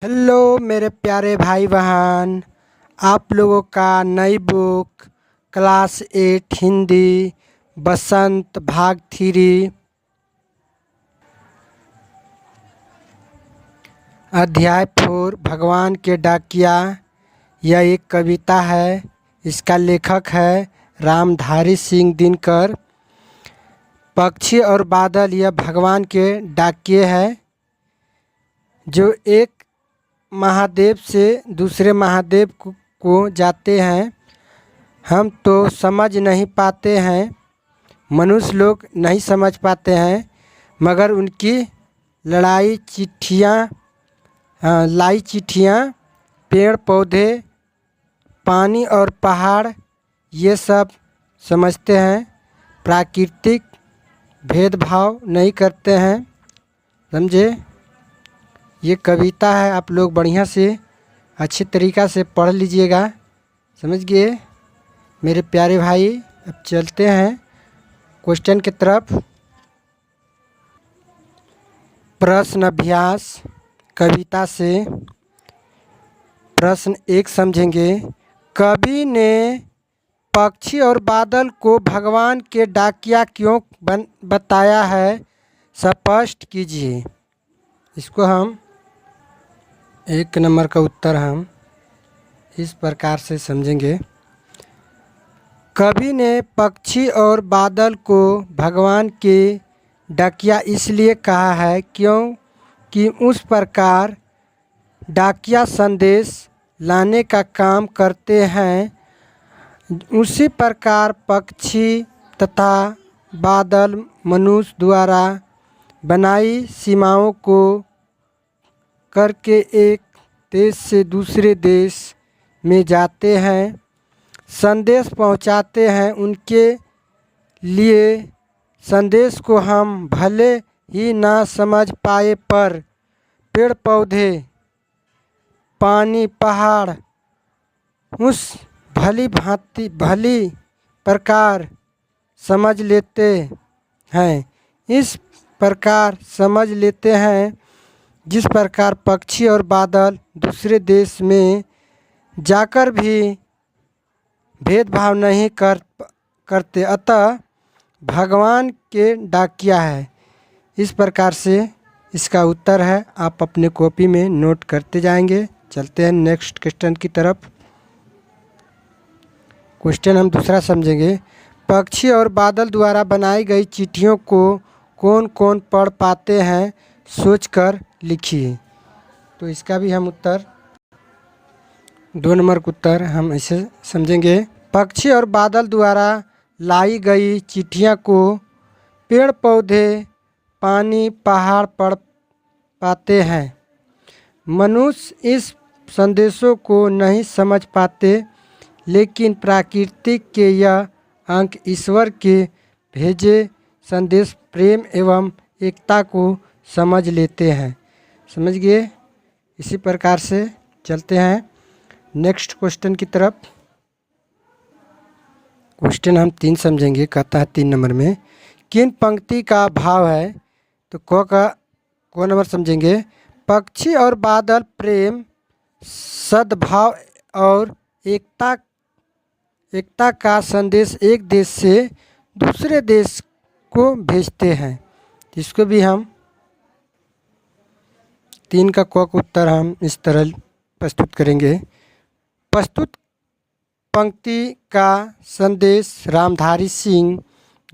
Hello मेरे प्यारे भाई बहन। आप लोगों का नई बुक क्लास 8 हिंदी बसंत भाग 3 अध्याय 4 भगवान के डाकिया। यह एक कविता है। इसका लेखक है रामधारी सिंह दिनकर। पक्षी और बादल यह भगवान के डाकिये हैं जो एक महादेव से दूसरे महादेव को जाते हैं। हम तो समझ नहीं पाते हैं, मनुष्य लोग नहीं समझ पाते हैं, मगर उनकी लाई चिट्ठियाँ पेड़ पौधे पानी और पहाड़ ये सब समझते हैं। प्राकृतिक भेदभाव नहीं करते हैं। समझे? ये कविता है, आप लोग बढ़िया से अच्छे तरीक़ा से पढ़ लीजिएगा। समझ गए मेरे प्यारे भाई? अब चलते हैं क्वेश्चन की तरफ। प्रश्न अभ्यास कविता से प्रश्न 1 समझेंगे। कवि ने पक्षी और बादल को भगवान के डाकिया क्यों बताया है, स्पष्ट कीजिए। इसको हम 1 नंबर का उत्तर हम इस प्रकार से समझेंगे। कवि ने पक्षी और बादल को भगवान के डाकिया इसलिए कहा है क्योंकि उस प्रकार डाकिया संदेश लाने का काम करते हैं। उसी प्रकार पक्षी तथा बादल मनुष्य द्वारा बनाई सीमाओं को करके एक देश से दूसरे देश में जाते हैं, संदेश पहुंचाते हैं। उनके लिए संदेश को हम भले ही ना समझ पाए, पर पेड़ पौधे पानी पहाड़ उस भली प्रकार समझ लेते हैं। इस प्रकार समझ लेते हैं जिस प्रकार पक्षी और बादल दूसरे देश में जाकर भी भेदभाव नहीं करते, अतः भगवान के डाकिया है। इस प्रकार से इसका उत्तर है। आप अपने कॉपी में नोट करते जाएंगे। चलते हैं नेक्स्ट क्वेश्चन की तरफ। क्वेश्चन हम दूसरा समझेंगे। पक्षी और बादल द्वारा बनाई गई चिट्ठियों को कौन कौन पढ़ पाते हैं, सोचकर लिखिए। तो इसका भी हम उत्तर 2 नंबर का उत्तर हम ऐसे समझेंगे। पक्षी और बादल द्वारा लाई गई चिट्ठियाँ को पेड़ पौधे पानी पहाड़ पढ़ पाते हैं। मनुष्य इस संदेशों को नहीं समझ पाते, लेकिन प्रकृति के यह अंक ईश्वर के भेजे संदेश प्रेम एवं एकता को समझ लेते हैं। समझ गए? इसी प्रकार से चलते हैं नेक्स्ट क्वेश्चन की तरफ। क्वेश्चन हम 3 समझेंगे। कहता है 3 नंबर में किन पंक्ति का भाव है। तो को नंबर समझेंगे। पक्षी और बादल प्रेम सद्भाव और एकता का संदेश एक देश से दूसरे देश को भेजते हैं। इसको भी हम 3 का उत्तर हम इस तरह प्रस्तुत करेंगे। प्रस्तुत पंक्ति का संदेश रामधारी सिंह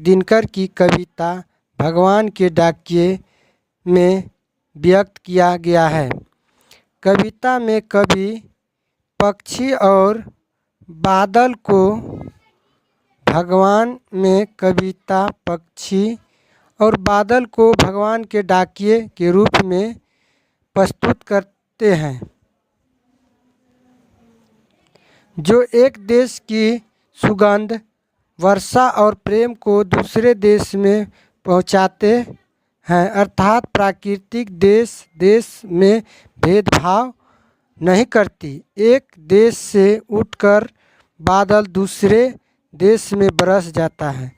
दिनकर की कविता भगवान के डाकिये में व्यक्त किया गया है। कविता में कवि पक्षी और बादल को भगवान के डाकिये के रूप में प्रस्तुत करते हैं, जो एक देश की सुगंध वर्षा और प्रेम को दूसरे देश में पहुंचाते हैं। अर्थात प्राकृतिक देश में भेदभाव नहीं करती। एक देश से उठकर बादल दूसरे देश में बरस जाता है।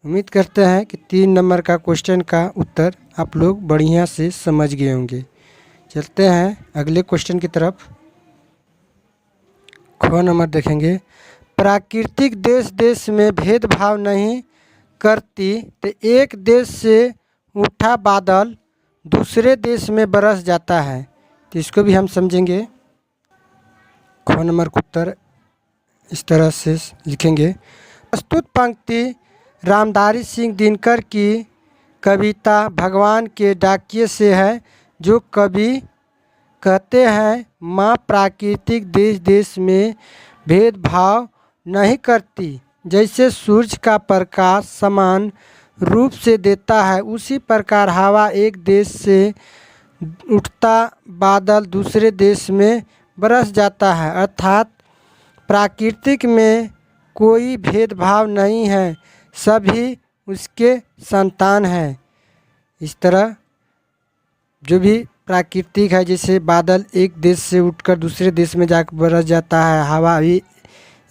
उम्मीद करते हैं कि 3 नंबर का क्वेश्चन का उत्तर आप लोग बढ़िया से समझ गए होंगे। चलते हैं अगले क्वेश्चन की तरफ। ख नंबर देखेंगे, प्राकृतिक देश देश में भेदभाव नहीं करती तो एक देश से उठा बादल दूसरे देश में बरस जाता है। तो इसको भी हम समझेंगे। ख नंबर का उत्तर इस तरह से लिखेंगे। प्रस्तुत पंक्ति रामधारी सिंह दिनकर की कविता भगवान के डाकिये से है, जो कवि कहते हैं माँ प्राकृतिक देश देश में भेदभाव नहीं करती। जैसे सूर्य का प्रकाश समान रूप से देता है, उसी प्रकार हवा एक देश से उठता बादल दूसरे देश में बरस जाता है। अर्थात प्राकृतिक में कोई भेदभाव नहीं है, सभी उसके संतान हैं। इस तरह जो भी प्राकृतिक है, जैसे बादल एक देश से उठकर दूसरे देश में जाकर बरस जाता है, हवा भी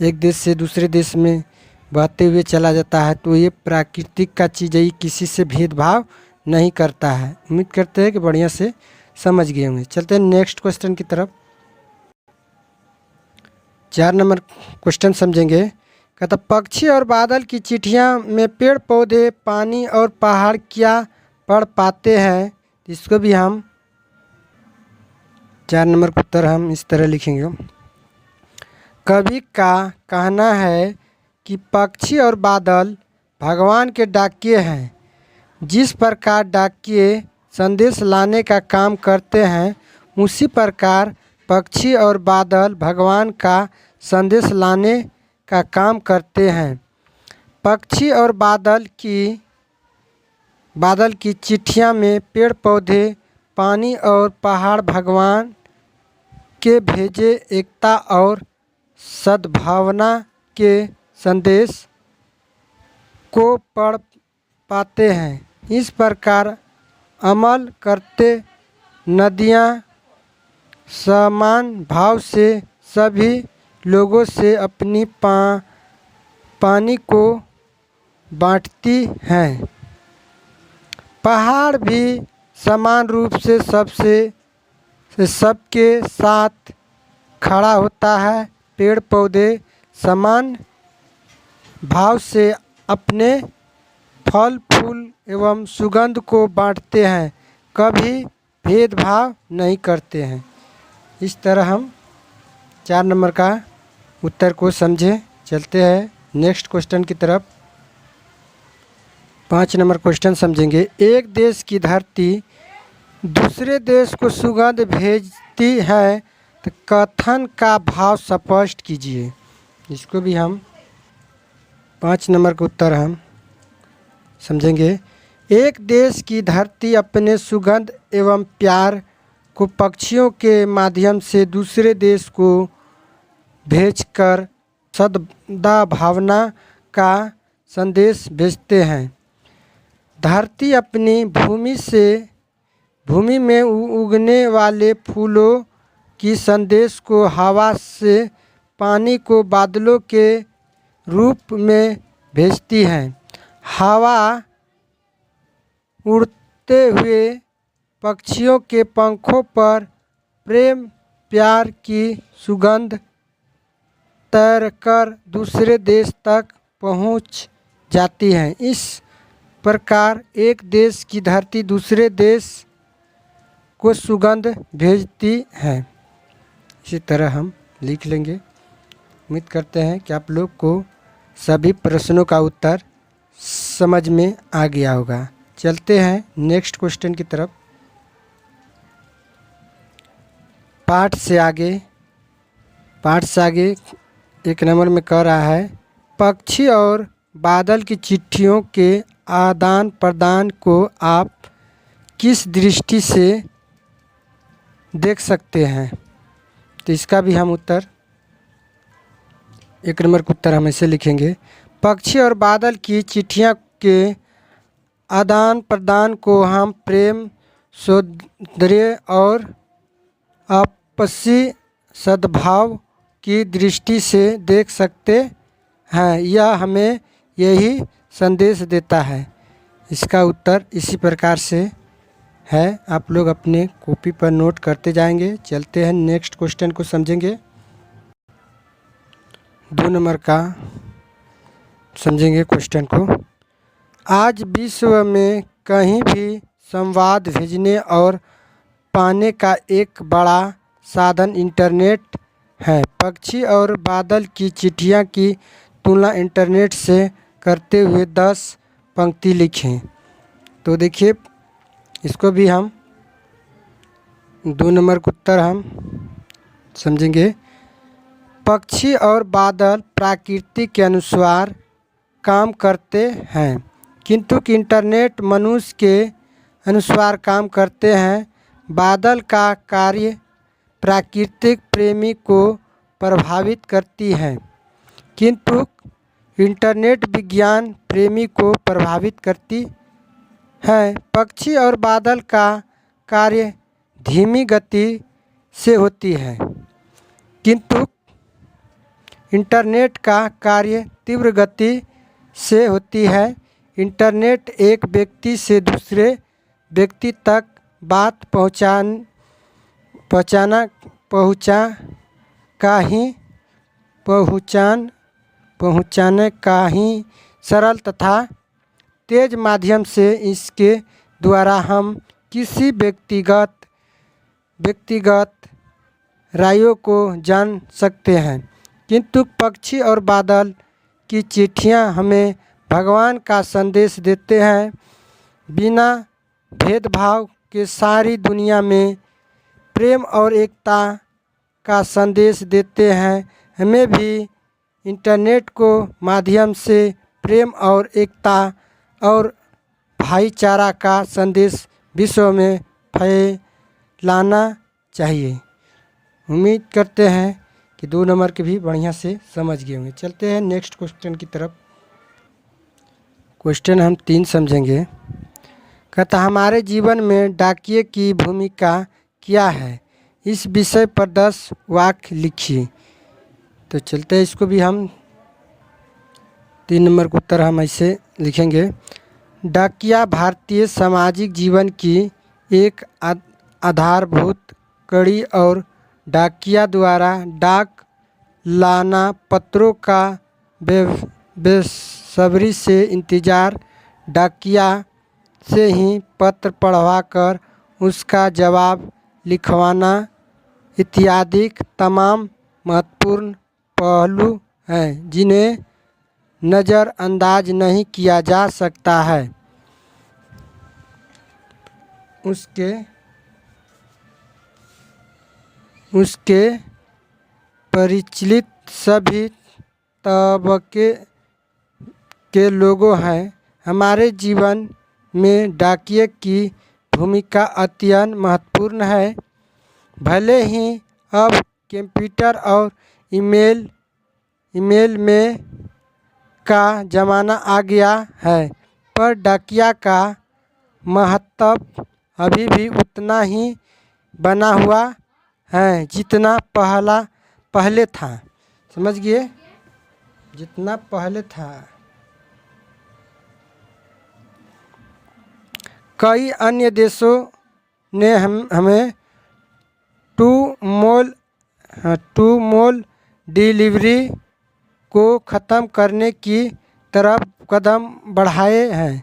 एक देश से दूसरे देश में बहते हुए चला जाता है, तो ये प्राकृतिक का चीज़ है, किसी से भेदभाव नहीं करता है। उम्मीद करते हैं कि बढ़िया से समझ गए होंगे। चलते हैं नेक्स्ट क्वेश्चन की तरफ। 4 नंबर क्वेश्चन समझेंगे। कहता पक्षी और बादल की चिट्ठियाँ में पेड़ पौधे पानी और पहाड़ क्या पढ़ पाते हैं। इसको भी हम 4 नंबर का उत्तर हम इस तरह लिखेंगे। कवि का कहना है कि पक्षी और बादल भगवान के डाकिये हैं। जिस प्रकार डाकिये संदेश लाने का काम करते हैं, उसी प्रकार पक्षी और बादल भगवान का संदेश लाने का काम करते हैं। पक्षी और बादल की चिट्ठियाँ में पेड़ पौधे पानी और पहाड़ भगवान के भेजे एकता और सद्भावना के संदेश को पढ़ पाते हैं। इस प्रकार अमल करते नदियाँ समान भाव से सभी लोगों से अपनी पानी को बांटती हैं। पहाड़ भी समान रूप से सबके साथ खड़ा होता है। पेड़ पौधे समान भाव से अपने फल फूल एवं सुगंध को बांटते हैं, कभी भेदभाव नहीं करते हैं। इस तरह हम 4 नंबर का उत्तर को समझे। चलते हैं नेक्स्ट क्वेश्चन की तरफ। 5 नंबर क्वेश्चन समझेंगे। एक देश की धरती दूसरे देश को सुगंध भेजती है, तो कथन का भाव स्पष्ट कीजिए। इसको भी हम 5 नंबर का उत्तर हम समझेंगे। एक देश की धरती अपने सुगंध एवं प्यार को पक्षियों के माध्यम से दूसरे देश को भेजकर सद्भावना का संदेश भेजते हैं। धरती अपनी भूमि में उगने वाले फूलों की संदेश को हवा से पानी को बादलों के रूप में भेजती है। हवा उड़ते हुए पक्षियों के पंखों पर प्रेम प्यार की सुगंध तैरकर दूसरे देश तक पहुंच जाती है। इस प्रकार एक देश की धरती दूसरे देश को सुगंध भेजती है। इसी तरह हम लिख लेंगे। उम्मीद करते हैं कि आप लोग को सभी प्रश्नों का उत्तर समझ में आ गया होगा। चलते हैं नेक्स्ट क्वेश्चन की तरफ। पाठ से आगे 1 नंबर में कह रहा है, पक्षी और बादल की चिट्ठियों के आदान प्रदान को आप किस दृष्टि से देख सकते हैं। तो इसका भी हम उत्तर 1 नंबर का उत्तर हम ऐसे लिखेंगे। पक्षी और बादल की चिट्ठियाँ के आदान प्रदान को हम प्रेम सौंदर्य और आपसी सद्भाव की दृष्टि से देख सकते हैं। यह हमें यही संदेश देता है। इसका उत्तर इसी प्रकार से है, आप लोग अपने कॉपी पर नोट करते जाएंगे। चलते हैं नेक्स्ट क्वेश्चन को समझेंगे। 2 नंबर का समझेंगे क्वेश्चन को। आज विश्व में कहीं भी संवाद भेजने और पाने का एक बड़ा साधन इंटरनेट है। पक्षी और बादल की चिट्ठियाँ की तुलना इंटरनेट से करते हुए 10 पंक्ति लिखें। तो देखिए, इसको भी हम 2 नंबर का उत्तर हम समझेंगे। पक्षी और बादल प्रकृति के अनुसार काम करते हैं, किंतु इंटरनेट मनुष्य के अनुसार काम करते हैं। बादल का कार्य प्राकृतिक प्रेमी को प्रभावित करती है, किंतु इंटरनेट विज्ञान प्रेमी को प्रभावित करती है। पक्षी और बादल का कार्य धीमी गति से होती है, किंतु इंटरनेट का कार्य तीव्र गति से होती है। इंटरनेट एक व्यक्ति से दूसरे व्यक्ति तक बात पहुँचाने का ही सरल तथा तेज माध्यम से इसके द्वारा हम किसी व्यक्तिगत रायों को जान सकते हैं। किंतु पक्षी और बादल की चिट्ठियाँ हमें भगवान का संदेश देते हैं। बिना भेदभाव के सारी दुनिया में प्रेम और एकता का संदेश देते हैं। हमें भी इंटरनेट को माध्यम से प्रेम और एकता और भाईचारा का संदेश विश्व में फैलाना चाहिए। उम्मीद करते हैं कि 2 नंबर के भी बढ़िया से समझ गए होंगे। चलते हैं नेक्स्ट क्वेश्चन की तरफ। क्वेश्चन हम 3 समझेंगे। कहता हमारे जीवन में डाकिये की भूमिका क्या है, इस विषय पर 10 वाक्य लिखिए। तो चलते हैं, इसको भी हम 3 नंबर का उत्तर हम ऐसे लिखेंगे। डाकिया भारतीय सामाजिक जीवन की एक आधारभूत कड़ी और डाकिया द्वारा डाक लाना पत्रों का बेसब्री से इंतज़ार, डाकिया से ही पत्र पढ़वाकर उसका जवाब लिखवाना इत्यादि तमाम महत्वपूर्ण पहलू हैं जिन्हें नज़रअंदाज नहीं किया जा सकता है। उसके परिचालित सभी तबके के लोगों हैं। हमारे जीवन में डाकिये की भूमिका अत्यंत महत्वपूर्ण है। भले ही अब कंप्यूटर और ईमेल में का ज़माना आ गया है, पर डाकिया का महत्व अभी भी उतना ही बना हुआ है जितना पहले था। समझ गए, जितना पहले था। कई अन्य देशों ने हमें टू मोल डिलीवरी को ख़त्म करने की तरफ कदम बढ़ाए हैं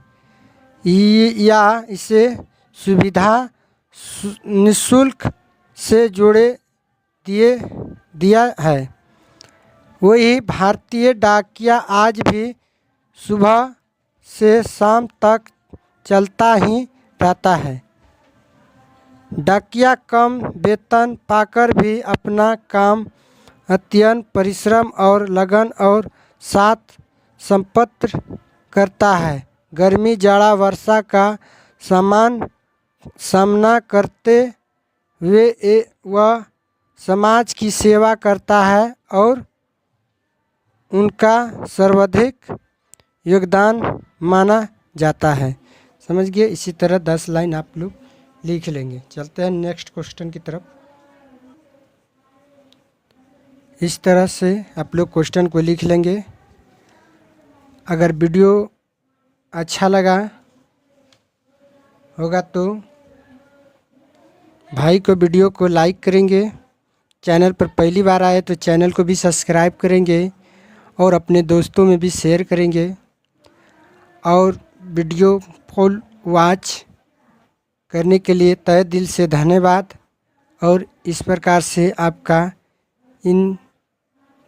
या इसे सुविधा निःशुल्क से जोड़े दिया है। वही भारतीय डाकिया आज भी सुबह से शाम तक चलता ही रहता है। डाकिया कम वेतन पाकर भी अपना काम अत्यंत परिश्रम और लगन और साथ संपन्न करता है। गर्मी, जाड़ा, वर्षा का सामना करते हुए वह समाज की सेवा करता है और उनका सर्वाधिक योगदान माना जाता है। समझ गए। इसी तरह 10 लाइन आप लोग लिख लेंगे। चलते हैं नेक्स्ट क्वेश्चन की तरफ। इस तरह से आप लोग क्वेश्चन को लिख लेंगे। अगर वीडियो अच्छा लगा होगा तो भाई को वीडियो को लाइक करेंगे, चैनल पर पहली बार आए तो चैनल को भी सब्सक्राइब करेंगे और अपने दोस्तों में भी शेयर करेंगे। और वीडियो फुल वॉच करने के लिए तहे दिल से धन्यवाद। और इस प्रकार से आपका इन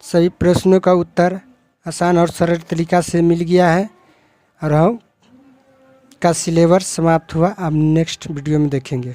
सभी प्रश्नों का उत्तर आसान और सरल तरीक़ा से मिल गया है और हम का सिलेबस समाप्त हुआ। अब नेक्स्ट वीडियो में देखेंगे।